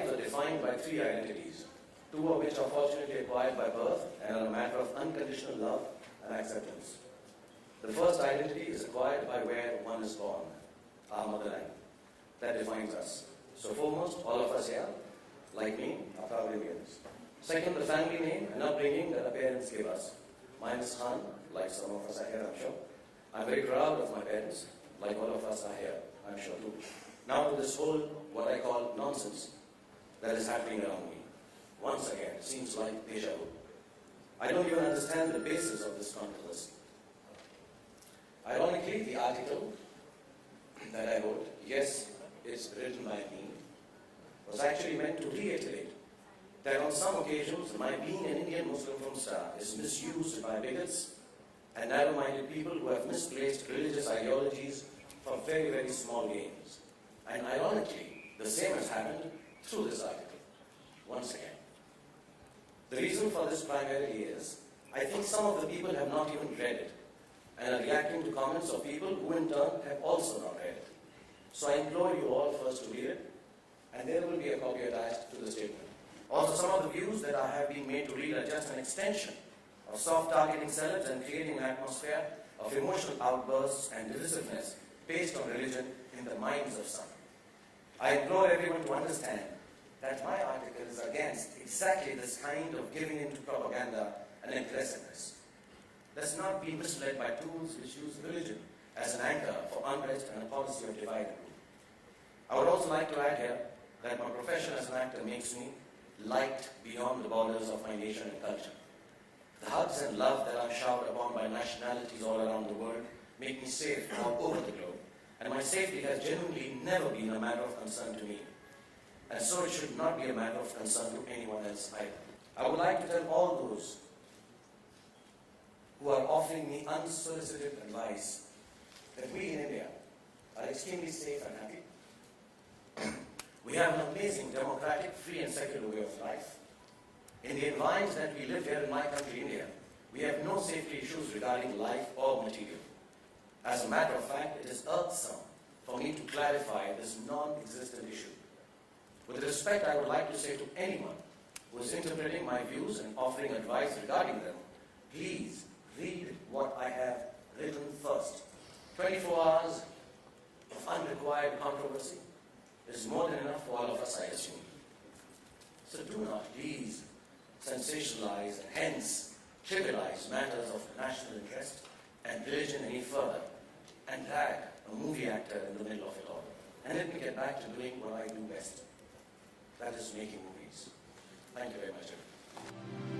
lives are defined by three identities, two of which are fortunately acquired by birth and are a matter of unconditional love and acceptance. The first identity is acquired by where one is born, our motherland. That defines us. So foremost, all of us here, like me, are proud Indians. Second, the family name and upbringing that our parents gave us. Mine is Khan, like some of us are here, I'm sure. I'm very proud of my parents, like all of us are here, I'm sure too. Now to this whole, what I call nonsense, that is happening around me. Once again, it seems like deja vu. I don't even understand the basis of this controversy. Ironically, the article that I wrote, yes, it's written by me, was actually meant to reiterate that on some occasions, my being an Indian Muslim film star is misused by bigots and narrow-minded people who have misplaced religious ideologies for very, very small gains. And ironically, the same has happened through this article, once again. The reason for this primarily is, I think some of the people have not even read it and are reacting to comments of people who in turn have also not read it. So I implore you all first to read it, and there will be a copy attached to the statement. Also, some of the views that I have been made to read are just an extension of soft targeting celebs and creating an atmosphere of emotional outbursts and divisiveness based on religion in the minds of some. I implore everyone to understand that my article is against exactly this kind of giving in to propaganda and aggressiveness. Let's not be misled by tools which use religion as an anchor for unrest and a policy of divide and rule. I would also like to add here that my profession as an actor makes me liked beyond the borders of my nation and culture. The hugs and love that I'm showered upon by nationalities all around the world make me safe all over the globe, and my safety has genuinely never been a matter of concern to me. And so it should not be a matter of concern to anyone else either. I would like to tell all those who are offering me unsolicited advice that we in India are extremely safe and happy. We have an amazing democratic, free and secular way of life. In the environs that we live here in my country, India, we have no safety issues regarding life or material. As a matter of fact, it is irksome for me to clarify this non-existent issue. With respect, I would like to say to anyone who is interpreting my views and offering advice regarding them, please read what I have written first. 24 hours of unrequired controversy is more than enough for all of us, I assume. So do not please sensationalize and hence trivialize matters of national interest and religion any further and drag a movie actor in the middle of it all. And let me get back to doing what I do best. That is making movies. Thank you very much, everyone.